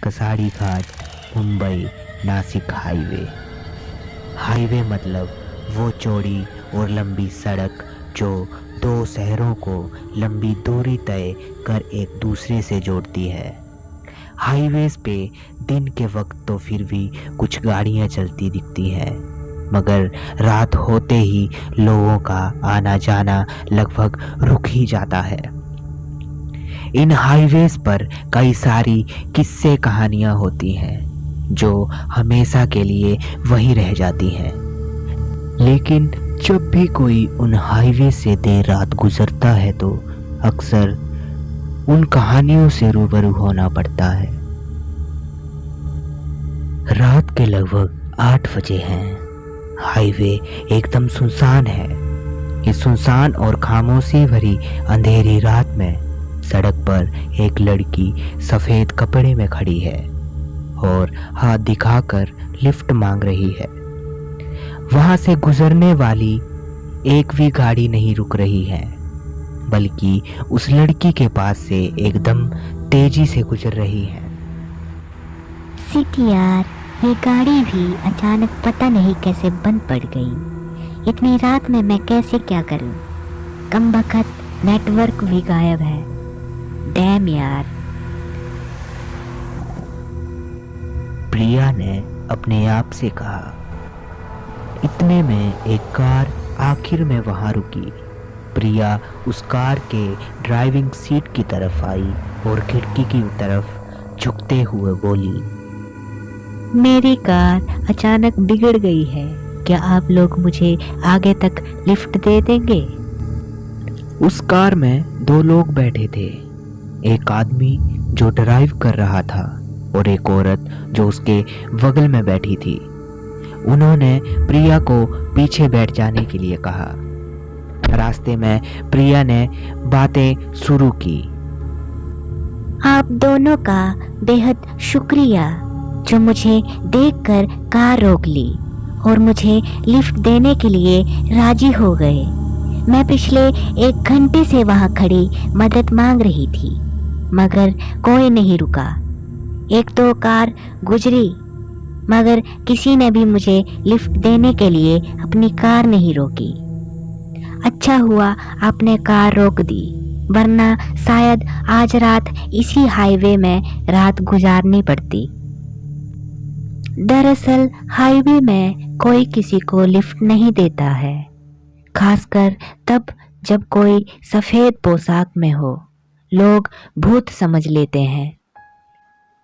कसारी घाट, Mumbai Nashik highway. Highway मतलब वो चौड़ी और लंबी सड़क जो दो शहरों को लंबी दूरी तय कर एक दूसरे से जोड़ती है। हाईवेज पे दिन के वक्त तो फिर भी कुछ गाड़ियां चलती दिखती हैं, मगर रात होते ही लोगों का आना जाना लगभग रुक ही जाता है। इन हाईवेज पर कई सारी किस्से कहानियां होती हैं जो हमेशा के लिए वहीं रह जाती हैं। लेकिन जब भी कोई उन हाईवे से देर रात गुजरता है तो अक्सर उन कहानियों से रूबरू होना पड़ता है। रात के लगभग 8 बजे हैं। हाईवे एकदम सुनसान है। इस सुनसान और खामोशी भरी अंधेरी रात में सड़क पर एक लड़की सफेद कपड़े में खड़ी है और हाथ दिखाकर लिफ्ट मांग रही है। वहां से गुजरने वाली एक भी गाड़ी नहीं रुक रही है, बल्कि उस लड़की के पास से एकदम तेजी से गुजर रही है। सिट यार, ये गाड़ी भी अचानक पता नहीं कैसे बंद पड़ गई। इतनी रात में मैं कैसे क्या करूं? कमबख्त नेटवर्क भी गायब है। डैम यार। प्रिया ने अपने आप से कहा। इतने में एक कार आखिर में वहां रुकी। प्रिया उस कार के ड्राइविंग सीट की तरफ आई और खिड़की की तरफ झुकते हुए बोली, मेरी कार अचानक बिगड़ गई है। क्या आप लोग मुझे आगे तक लिफ्ट दे देंगे? उस कार में 2 लोग बैठे थे, एक आदमी जो ड्राइव कर रहा था और एक औरत जो उसके बगल में बैठी थी। उन्होंने प्रिया को पीछे बैठ जाने के लिए कहा। रास्ते में प्रिया ने बातें शुरू की। आप दोनों का बेहद शुक्रिया जो मुझे देखकर कार रोक ली और मुझे लिफ्ट देने के लिए राजी हो गए। मैं पिछले 1 घंटे से वहां खड़ी मदद मांग रही थी, मगर कोई नहीं रुका। 1-2 कार गुजरी, मगर किसी ने भी मुझे लिफ्ट देने के लिए अपनी कार नहीं रोकी। अच्छा हुआ आपने कार रोक दी, वरना शायद आज रात इसी हाईवे में रात गुजारनी पड़ती। दरअसल हाईवे में कोई किसी को लिफ्ट नहीं देता है, खासकर तब जब कोई सफेद पोशाक में हो। लोग भूत समझ लेते हैं।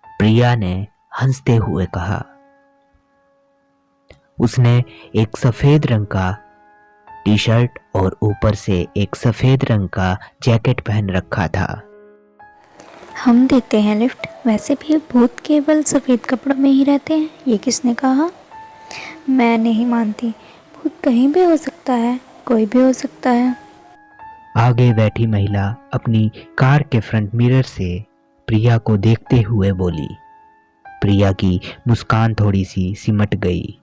प्रिया ने हंसते हुए कहा। उसने एक सफेद रंग का टी शर्ट और ऊपर से एक सफेद रंग का जैकेट पहन रखा था। हम देते हैं लिफ्ट, वैसे भी भूत केवल सफ़ेद कपड़ों में ही रहते हैं, ये किसने कहा? मैं नहीं मानती। भूत कहीं भी हो सकता है, कोई भी हो सकता है। आगे बैठी महिला अपनी कार के फ्रंट मिरर से प्रिया को देखते हुए बोली। प्रिया की मुस्कान थोड़ी सी सिमट गई।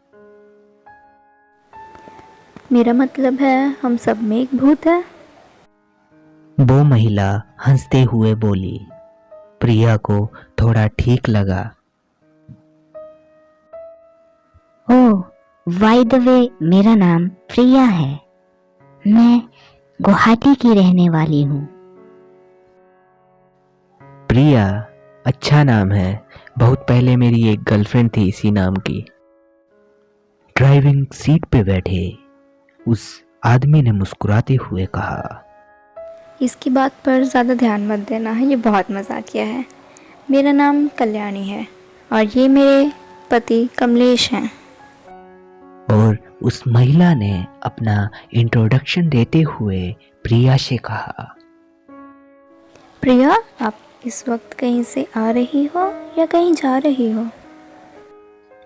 मेरा मतलब है हम सब में एक भूत है। वो महिला हंसते हुए बोली। प्रिया को थोड़ा ठीक लगा। ओह, बाय द वे, मेरा नाम प्रिया है। मैं गुवाहाटी की रहने वाली हूँ। प्रिया अच्छा नाम है। बहुत पहले मेरी एक गर्लफ्रेंड थी इसी नाम की। ड्राइविंग सीट पे बैठे उस आदमी ने मुस्कुराते हुए कहा। इसकी बात पर ज़्यादा ध्यान मत देना है, ये बहुत मजाकिया है। मेरा नाम कल्याणी है और ये मेरे पति कमलेश हैं। और उस महिला ने अपना इंट्रोडक्शन देते हुए प्रिया से कहा। प्रिया, आप इस वक्त कहीं से आ रही हो या कहीं जा रही हो?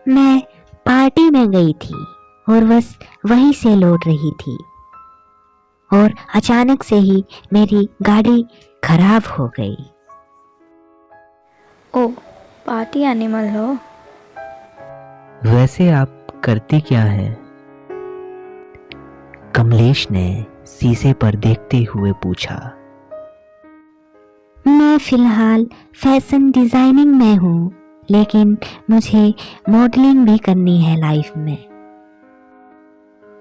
मैं पार्टी में गई थी और बस वहीं से लौट रही थी और अचानक से ही मेरी गाड़ी खराब हो गई। ओह, पार्टी एनिमल हो। वैसे आप करती क्या हैं? कमलेश ने शीशे पर देखते हुए पूछा। मैं फिलहाल फैशन डिजाइनिंग में हूँ, लेकिन मुझे मॉडलिंग भी करनी है लाइफ में।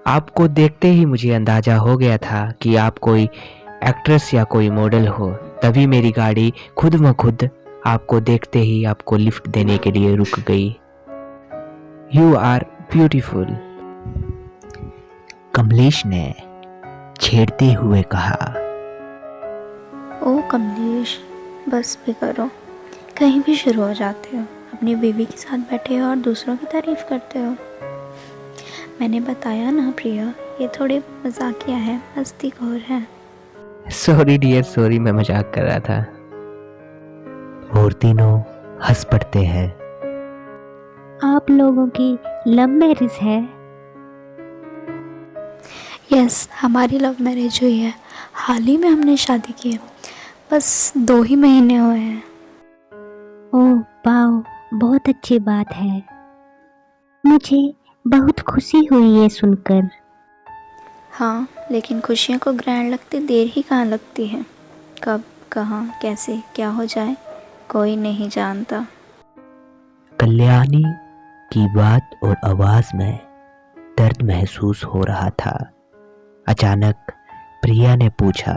आपको देखते ही मुझे अंदाजा हो गया था कि आप कोई एक्ट्रेस या कोई मॉडल हो, तभी मेरी गाड़ी खुद ब खुद आपको देखते ही आपको लिफ्ट देने के लिए रुक गई। यू आर ब्यूटीफुल, कमलेश ने छेड़ते हुए कहा। ओ कमलेश, बस भी करो, कहीं भी शुरू हो जाते हो, अपनी बीवी के साथ बैठे हो और दूसरों की तारीफ करते हो। मैंने बताया ना प्रिया, ये थोड़े मजाकिया है, मस्तीखोर है। सॉरी डियर, सॉरी, मैं मजाक कर रहा था। और तीनों हंस पड़ते हैं। आप लोगों की लव मैरिज है? यस, हमारी लव मैरिज हुई है। हाल ही में हमने शादी की है, बस 2 ही महीने हुए हैं। ओह वाओ, बहुत अच्छी बात है। मुझे बहुत खुशी हुई ये सुनकर। हाँ, लेकिन खुशियों को ग्रैंड लगते देर ही कहाँ लगती है। कब, कहाँ, कैसे, क्या हो जाए, कोई नहीं जानता। कल्याणी की बात और आवाज में दर्द महसूस हो रहा था। अचानक प्रिया ने पूछा,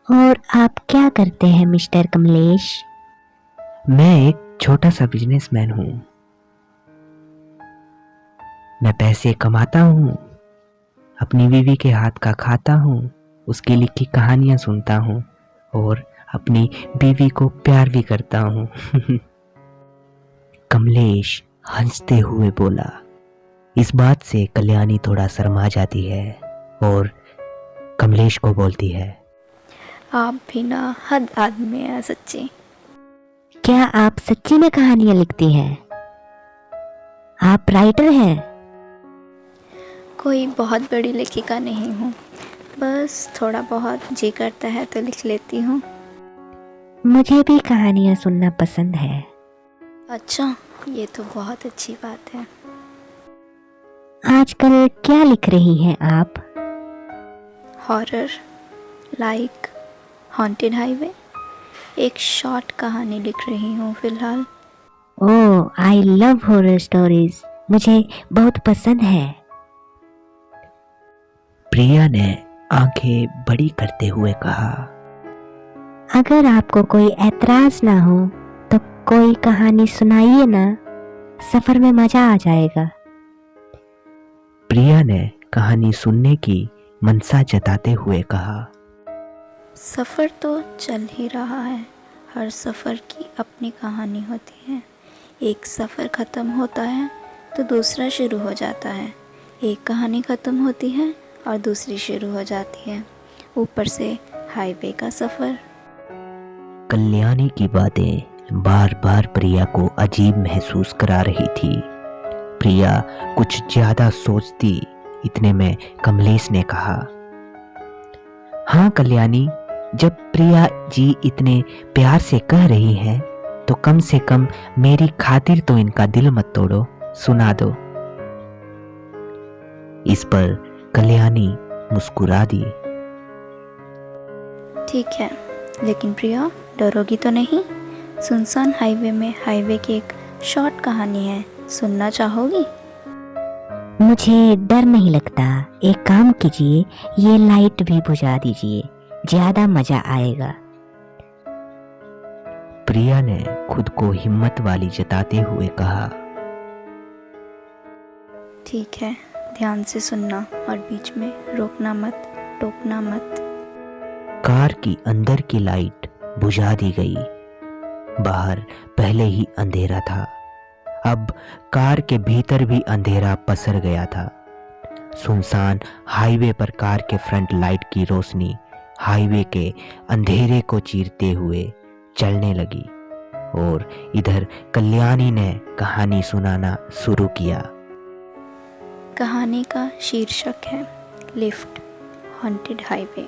और आप क्या करते हैं मिस्टर कमलेश? मैं एक छोटा सा बिजनेसमैन हूँ। मैं पैसे कमाता हूँ, अपनी बीवी के हाथ का खाता हूँ, उसकी लिखी कहानियाँ सुनता हूँ और अपनी बीवी को प्यार भी करता हूँ। कमलेश हंसते हुए बोला। इस बात से कल्याणी थोड़ा शर्मा जाती है और कमलेश को बोलती है, आप भी ना हद आदमी हैं सच्ची। क्या आप सच्ची में कहानियां लिखती हैं? आप राइटर हैं? कोई बहुत बड़ी लेखिका नहीं हूँ, बस थोड़ा बहुत जी करता है तो लिख लेती हूँ। मुझे भी कहानियां सुनना पसंद है। अच्छा, ये तो बहुत अच्छी बात है। आजकल क्या लिख रही हैं आप? हॉरर, लाइक हॉन्टेड हाईवे, एक शॉर्ट कहानी लिख रही हूँ फिलहाल। ओह, आई लव हॉरर स्टोरीज, मुझे बहुत पसंद है। प्रिया ने आंखें बड़ी करते हुए कहा, अगर आपको कोई ऐतराज ना हो तो कोई कहानी सुनाइए ना, सफर में मजा आ जाएगा। प्रिया ने कहानी सुनने की मनसा जताते हुए कहा, सफ़र तो चल ही रहा है, हर सफ़र की अपनी कहानी होती है। एक सफ़र ख़त्म होता है तो दूसरा शुरू हो जाता है। एक कहानी ख़त्म होती है और दूसरी शुरू हो जाती है, ऊपर से हाईवे का सफ़र। कल्याणी की बातें बार बार प्रिया को अजीब महसूस करा रही थी। प्रिया कुछ ज्यादा सोचती, इतने में कमलेश ने कहा, हाँ कल्याणी, जब प्रिया जी इतने प्यार से कह रही हैं तो कम से कम मेरी खातिर तो इनका दिल मत तोड़ो, सुना दो। इस पर कल्याणी मुस्कुरा दी। ठीक है, लेकिन प्रिया डरोगी तो नहीं? सुनसान हाईवे में हाईवे की एक शॉर्ट कहानी है, सुनना चाहोगी? मुझे डर नहीं लगता। एक काम कीजिए, ये लाइट भी बुझा दीजिए, ज्यादा मजा आएगा। प्रिया ने खुद को हिम्मत वाली जताते हुए कहा, ठीक है, ध्यान से सुनना और बीच में रोकना मत, टोकना मत। कार की अंदर की लाइट बुझा दी गई। बाहर पहले ही अंधेरा था, अब कार के भीतर भी अंधेरा पसर गया था। सुनसान हाईवे पर कार के फ्रंट लाइट की रोशनी हाईवे के अंधेरे को चीरते हुए चलने लगी और इधर कल्याणी ने कहानी सुनाना शुरू किया। कहानी का शीर्षक है लिफ्ट, हॉन्टेड हाईवे।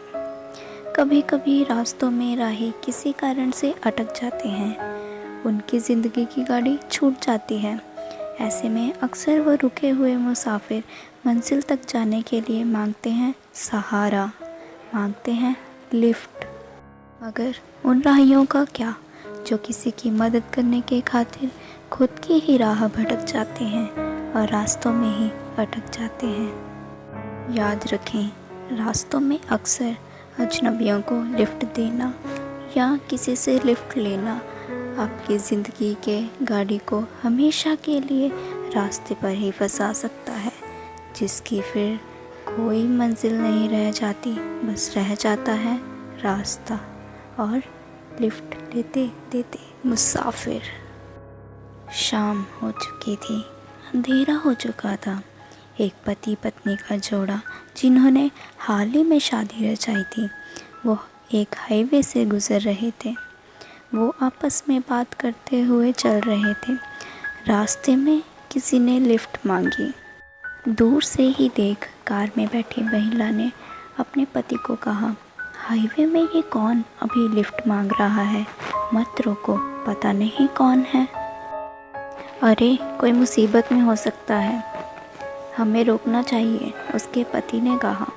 कभी कभी रास्तों में राही किसी कारण से अटक जाते हैं, उनकी ज़िंदगी की गाड़ी छूट जाती है। ऐसे में अक्सर वो रुके हुए मुसाफिर मंजिल तक जाने के लिए मांगते हैं सहारा, मांगते हैं लिफ्ट। मगर उन राहियों का क्या जो किसी की मदद करने के खातिर खुद की ही राह भटक जाते हैं और रास्तों में ही अटक जाते हैं। याद रखें, रास्तों में अक्सर अजनबियों को लिफ्ट देना या किसी से लिफ्ट लेना आपकी ज़िंदगी के गाड़ी को हमेशा के लिए रास्ते पर ही फंसा सकता है, जिसकी फिर कोई मंजिल नहीं रह जाती, बस रह जाता है रास्ता और लिफ्ट लेते लेते मुसाफिर। शाम हो चुकी थी, अंधेरा हो चुका था। एक पति पत्नी का जोड़ा जिन्होंने हाल ही में शादी रचाई थी, वो एक हाईवे से गुज़र रहे थे। वो आपस में बात करते हुए चल रहे थे। रास्ते में किसी ने लिफ्ट मांगी। दूर से ही देख कार में बैठी महिला ने अपने पति को कहा, हाईवे में ये कौन अभी लिफ्ट मांग रहा है, मत रोको, पता नहीं कौन है। अरे कोई मुसीबत में हो सकता है, हमें रोकना चाहिए, उसके पति ने कहा।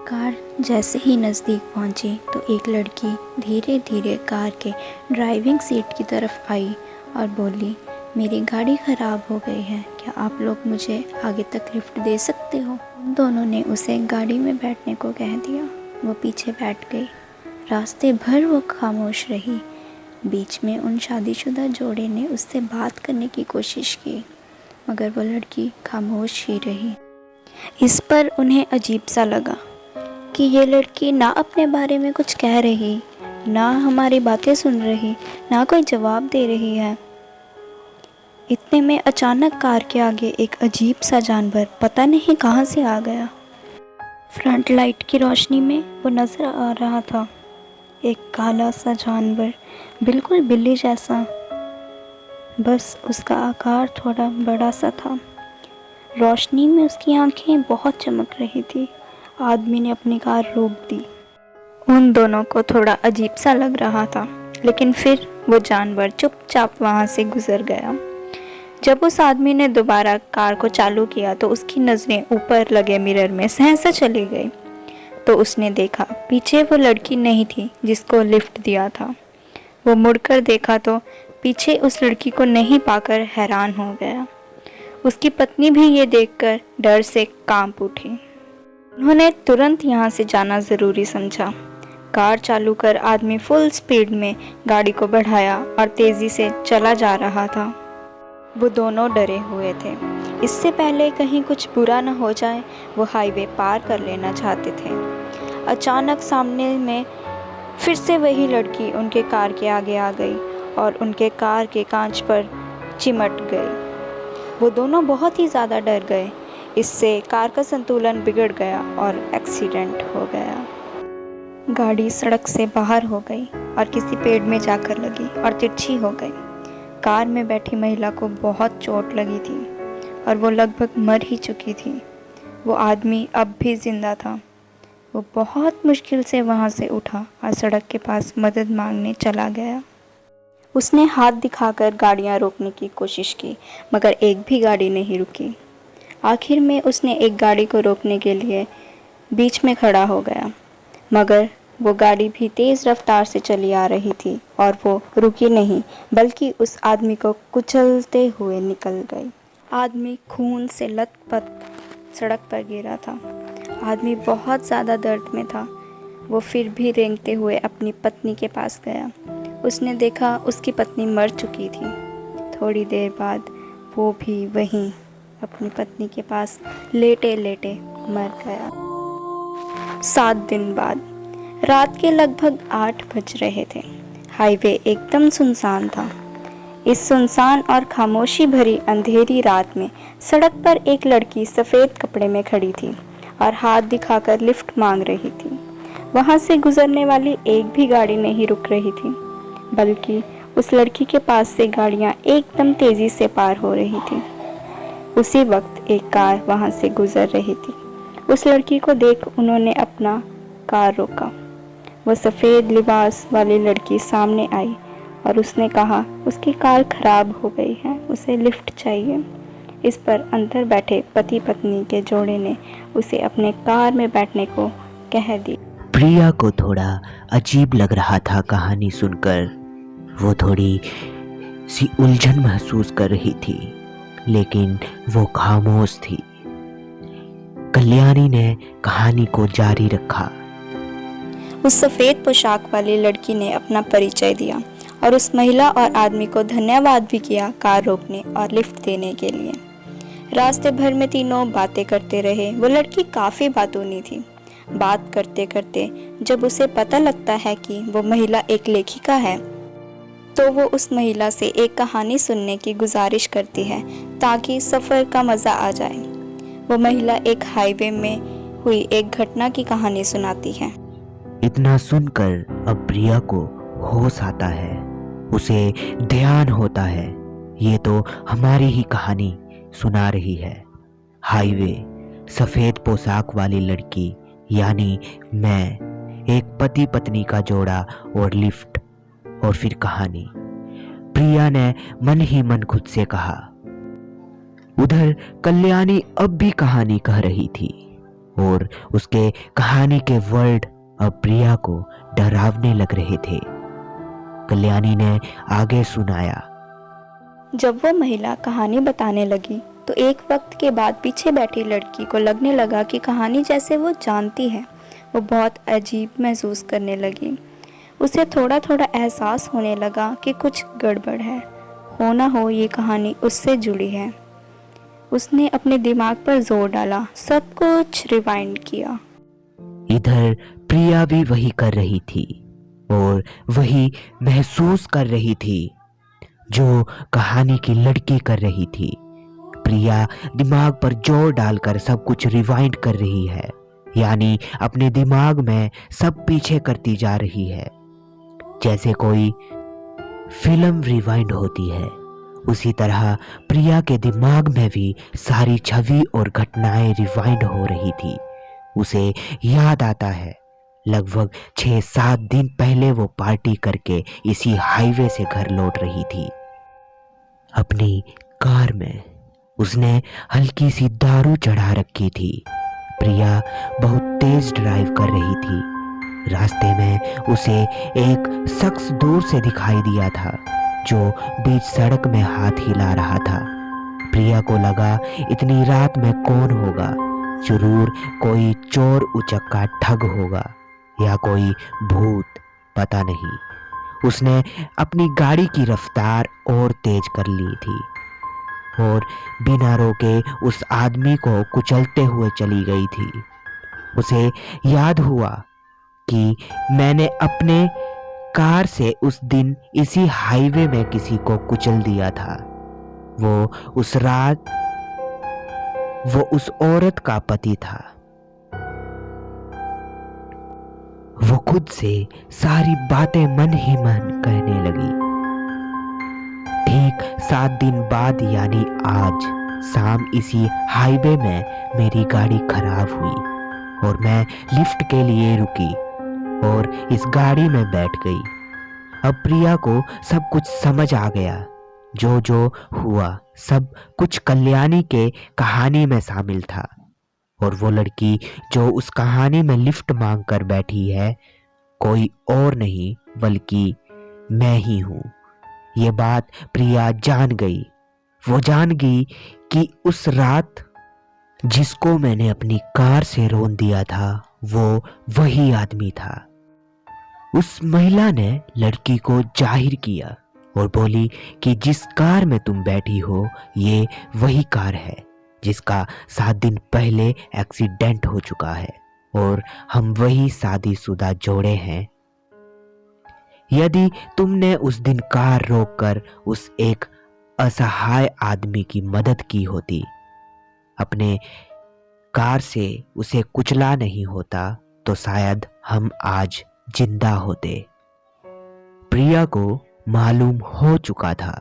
कार जैसे ही नज़दीक पहुंची तो एक लड़की धीरे धीरे कार के ड्राइविंग सीट की तरफ आई और बोली, मेरी गाड़ी ख़राब हो गई है, क्या आप लोग मुझे आगे तक लिफ्ट दे सकते हो? दोनों ने उसे गाड़ी में बैठने को कह दिया। वो पीछे बैठ गई। रास्ते भर वो खामोश रही। बीच में उन शादीशुदा जोड़े ने उससे बात करने की कोशिश की, मगर वो लड़की खामोश ही रही। इस पर उन्हें अजीब सा लगा कि ये लड़की ना अपने बारे में कुछ कह रही, ना हमारी बातें सुन रही, ना कोई जवाब दे रही है। इतने में अचानक कार के आगे एक अजीब सा जानवर पता नहीं कहाँ से आ गया। फ्रंट लाइट की रोशनी में वो नज़र आ रहा था, एक काला सा जानवर, बिल्कुल बिल्ली जैसा, बस उसका आकार थोड़ा बड़ा सा था। रोशनी में उसकी आंखें बहुत चमक रही थी। आदमी ने अपनी कार रोक दी। उन दोनों को थोड़ा अजीब सा लग रहा था, लेकिन फिर वो जानवर चुपचाप वहाँ से गुजर गया। जब उस आदमी ने दोबारा कार को चालू किया तो उसकी नज़रें ऊपर लगे मिरर में सहसा चली गई। तो उसने देखा पीछे वो लड़की नहीं थी जिसको लिफ्ट दिया था। वो मुड़कर देखा तो पीछे उस लड़की को नहीं पाकर हैरान हो गया। उसकी पत्नी भी ये देखकर डर से कांप उठी। उन्होंने तुरंत यहाँ से जाना ज़रूरी समझा। कार चालू कर आदमी फुल स्पीड में गाड़ी को बढ़ाया और तेज़ी से चला जा रहा था। वो दोनों डरे हुए थे। इससे पहले कहीं कुछ बुरा न हो जाए, वो हाईवे पार कर लेना चाहते थे। अचानक सामने में फिर से वही लड़की उनके कार के आगे आ गई और उनके कार के कांच पर चिमट गई। वो दोनों बहुत ही ज़्यादा डर गए। इससे कार का संतुलन बिगड़ गया और एक्सीडेंट हो गया। गाड़ी सड़क से बाहर हो गई और किसी पेड़ में जाकर लगी और तिरछी हो गई। कार में बैठी महिला को बहुत चोट लगी थी और वो लगभग मर ही चुकी थी। वो आदमी अब भी जिंदा था। वो बहुत मुश्किल से वहाँ से उठा और सड़क के पास मदद मांगने चला गया। उसने हाथ दिखाकर गाड़ियाँ रोकने की कोशिश की, मगर एक भी गाड़ी नहीं रुकी। आखिर में उसने एक गाड़ी को रोकने के लिए बीच में खड़ा हो गया, मगर वो गाड़ी भी तेज़ रफ्तार से चली आ रही थी और वो रुकी नहीं, बल्कि उस आदमी को कुचलते हुए निकल गई। आदमी खून से लथपथ सड़क पर गिरा था। आदमी बहुत ज़्यादा दर्द में था। वो फिर भी रेंगते हुए अपनी पत्नी के पास गया। उसने देखा उसकी पत्नी मर चुकी थी। थोड़ी देर बाद वो भी वहीं अपनी पत्नी के पास लेटे लेटे मर गया। 7 दिन बाद रात के लगभग 8 बज रहे थे। हाईवे एकदम सुनसान था। इस सुनसान और खामोशी भरी अंधेरी रात में सड़क पर एक लड़की सफ़ेद कपड़े में खड़ी थी और हाथ दिखाकर लिफ्ट मांग रही थी। वहाँ से गुजरने वाली एक भी गाड़ी नहीं रुक रही थी, बल्कि उस लड़की के पास से गाड़ियाँ एकदम तेज़ी से पार हो रही थी। उसी वक्त एक कार वहाँ से गुजर रही थी। उस लड़की को देख उन्होंने अपना कार रोका। वो सफ़ेद लिबास वाली लड़की सामने आई और उसने कहा उसकी कार ख़राब हो गई है, उसे लिफ्ट चाहिए। इस पर अंदर बैठे पति पत्नी के जोड़े ने उसे अपने कार में बैठने को कह दी। प्रिया को थोड़ा अजीब लग रहा था कहानी सुनकर। वो थोड़ी सी उलझन महसूस कर रही थी, लेकिन वो खामोश थी। कल्याणी ने कहानी को जारी रखा। उस सफ़ेद पोशाक वाली लड़की ने अपना परिचय दिया और उस महिला और आदमी को धन्यवाद भी किया कार रोकने और लिफ्ट देने के लिए। रास्ते भर में तीनों बातें करते रहे। वो लड़की काफ़ी बातूनी थी। बात करते करते जब उसे पता लगता है कि वो महिला एक लेखिका है, तो वो उस महिला से एक कहानी सुनने की गुजारिश करती है ताकि सफ़र का मज़ा आ जाए। वो महिला एक हाईवे में हुई एक घटना की कहानी सुनाती है। इतना सुनकर अब प्रिया को होश आता है। उसे ध्यान होता है, ये तो हमारी ही कहानी सुना रही है। हाईवे, सफ़ेद पोशाक वाली लड़की यानी मैं, एक पति पत्नी का जोड़ा और लिफ्ट और फिर कहानी। प्रिया ने मन ही मन खुद से कहा। उधर कल्याणी अब भी कहानी कह रही थी और उसके कहानी के वर्ड अब प्रिया को डरावने लग रहे थे। कल्याणी ने आगे सुनाया। जब वो महिला कहानी बताने लगी तो एक वक्त के बाद पीछे बैठी लड़की को लगने लगा कि कहानी जैसे वो जानती है। वो बहुत अजीब महसूस करने लगी। उसे थोड़ा थोड़ा एहसास होने लगा कि कुछ गड़बड़ है। हो ना हो ये कहानी उससे जुड़ी है। उसने अपने दिमाग पर जोर डाला, सब कुछ रिवाइंड किया। इधर प्रिया भी वही कर रही थी और वही महसूस कर रही थी जो कहानी की लड़की कर रही थी। प्रिया दिमाग पर जोर डालकर सब कुछ रिवाइंड कर रही है, यानी अपने दिमाग में सब पीछे करती जा रही है। जैसे कोई फिल्म रिवाइंड होती है, उसी तरह प्रिया के दिमाग में भी सारी छवि और घटनाएं रिवाइंड हो रही थी। उसे याद आता है लगभग 6-7 दिन पहले वो पार्टी करके इसी हाईवे से घर लौट रही थी। अपनी कार में उसने हल्की सी दारू चढ़ा रखी थी। प्रिया बहुत तेज ड्राइव कर रही थी। रास्ते में उसे एक शख्स दूर से दिखाई दिया था जो बीच सड़क में हाथ हिला रहा था। प्रिया को लगा इतनी रात में कौन होगा, जरूर कोई चोर उचक्का ठग होगा या कोई भूत, पता नहीं। उसने अपनी गाड़ी की रफ्तार और तेज कर ली थी और बिना रोके उस आदमी को कुचलते हुए चली गई थी। उसे याद हुआ कि मैंने अपने कार से उस दिन इसी हाईवे में किसी को कुचल दिया था। वो उस रात वो उस औरत का पति था। वो खुद से सारी बातें मन ही मन कहने लगी। ठीक 7 दिन बाद यानी आज शाम इसी हाईवे में मेरी गाड़ी खराब हुई और मैं लिफ्ट के लिए रुकी और इस गाड़ी में बैठ गई। अब प्रिया को सब कुछ समझ आ गया। जो जो हुआ सब कुछ कल्याणी के कहानी में शामिल था और वो लड़की जो उस कहानी में लिफ्ट मांग कर बैठी है कोई और नहीं बल्कि मैं ही हूँ। ये बात प्रिया जान गई। वो जान गई कि उस रात जिसको मैंने अपनी कार से रौंद दिया था वो वही आदमी था। उस महिला ने लड़की को जाहिर किया और बोली कि जिस कार में तुम बैठी हो ये वही कार है जिसका 7 दिन पहले एक्सीडेंट हो चुका है और हम वही शादीशुदा जोड़े हैं। यदि तुमने उस दिन कार रोककर उस एक असहाय आदमी की मदद की होती, अपने कार से उसे कुचला नहीं होता, तो शायद हम आज जिंदा होते। प्रिया को मालूम हो चुका था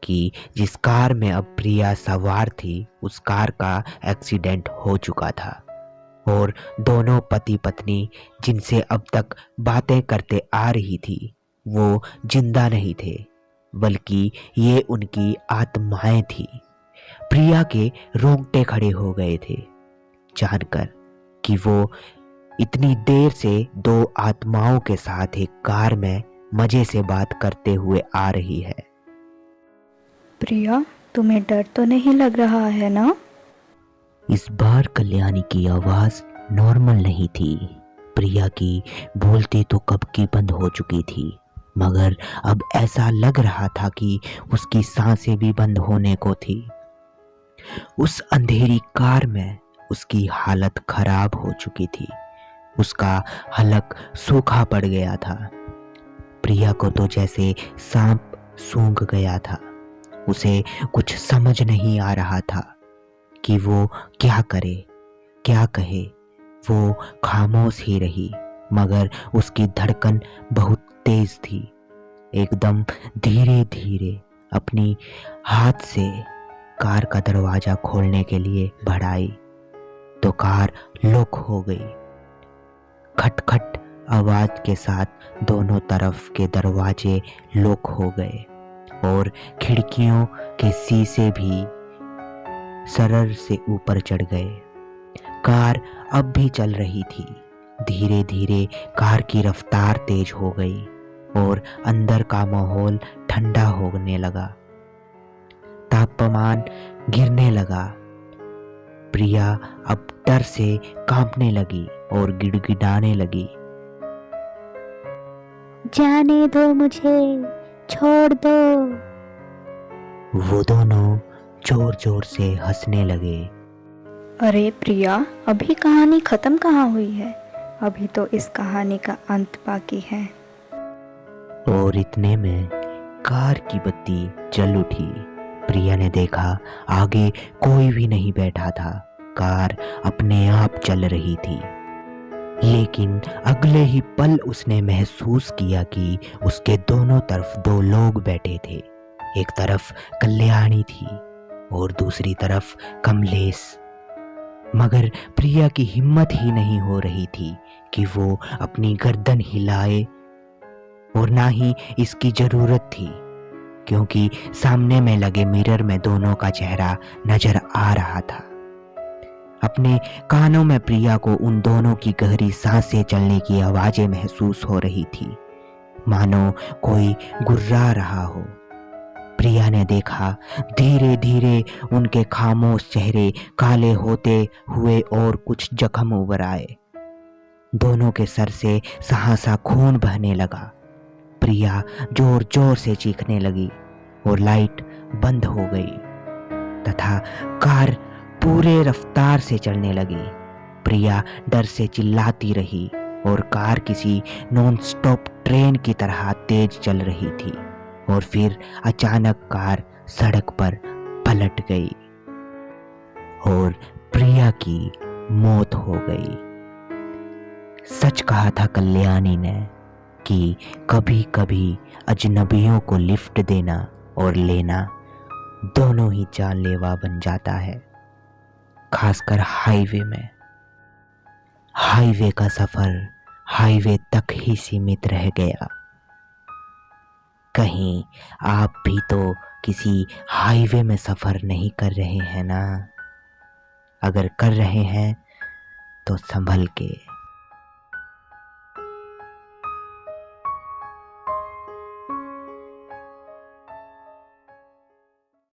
कि जिस कार में अब प्रिया सवार थी उस कार का एक्सीडेंट हो चुका था और दोनों पति पत्नी जिनसे अब तक बातें करते आ रही थी वो जिंदा नहीं थे बल्कि ये उनकी आत्माएं थी। प्रिया के रोंगटे खड़े हो गए थे जानकर कि वो इतनी देर से 2 आत्माओं के साथ एक कार में मजे से बात करते हुए आ रही है। प्रिया, तुम्हें डर तो नहीं लग रहा है ना? इस बार कल्याणी की आवाज नॉर्मल नहीं थी। प्रिया की बोलती तो कब की बंद हो चुकी थी, मगर अब ऐसा लग रहा था कि उसकी सांसें भी बंद होने को थी। उस अंधेरी कार में उसकी हालत खराब हो चुकी थी। उसका हलक सूखा पड़ गया था। प्रिया को तो जैसे सांप सूंघ गया था। उसे कुछ समझ नहीं आ रहा था कि वो क्या करे, क्या कहे। वो खामोश ही रही, मगर उसकी धड़कन बहुत तेज थी। एकदम धीरे धीरे अपनी हाथ से कार का दरवाजा खोलने के लिए बढ़ाई तो कार लॉक हो गई। खटखट आवाज के साथ दोनों तरफ के दरवाजे लॉक हो गए और खिड़कियों के शीशे भी सरर से ऊपर चढ़ गए। कार अब भी चल रही थी। धीरे धीरे कार की रफ्तार तेज हो गई और अंदर का माहौल ठंडा होने लगा। तापमान गिरने लगा। प्रिया अब डर से कांपने लगी और गिड़गिड़ाने लगी। जाने दो मुझे, छोड़ दो। वो दोनों जोर जोर से हंसने लगे। अरे प्रिया, अभी कहानी खत्म कहाँ हुई है? अभी तो इस कहानी का अंत बाकी है। और इतने में कार की बत्ती जल उठी। प्रिया ने देखा आगे कोई भी नहीं बैठा था। कार अपने आप चल रही थी। लेकिन अगले ही पल उसने महसूस किया कि उसके दोनों तरफ दो लोग बैठे थे। एक तरफ कल्याणी थी और दूसरी तरफ कमलेश। मगर प्रिया की हिम्मत ही नहीं हो रही थी कि वो अपनी गर्दन हिलाए, और ना ही इसकी जरूरत थी, क्योंकि सामने में लगे मिरर में दोनों का चेहरा नजर आ रहा था। अपने कानों में प्रिया को उन दोनों की गहरी सांसें चलने की आवाजें महसूस हो रही थी, मानो कोई गुर्रा रहा हो। प्रिया ने देखा धीरे धीरे उनके खामोश चेहरे काले होते हुए और कुछ जख्म उभर आए। दोनों के सर से सहसा खून बहने लगा। प्रिया जोर जोर से चीखने लगी और लाइट बंद हो गई तथा कार पूरे रफ्तार से चलने लगी। प्रिया डर से चिल्लाती रही और कार किसी नॉन स्टॉप ट्रेन की तरह तेज चल रही थी, और फिर अचानक कार सड़क पर पलट गई और प्रिया की मौत हो गई। सच कहा था कल्याणी ने कि कभी कभी अजनबियों को लिफ्ट देना और लेना दोनों ही जानलेवा बन जाता है, खासकर हाईवे में। हाईवे का सफर हाईवे तक ही सीमित रह गया। कहीं आप भी तो किसी हाईवे में सफर नहीं कर रहे हैं ना? अगर कर रहे हैं तो संभल के।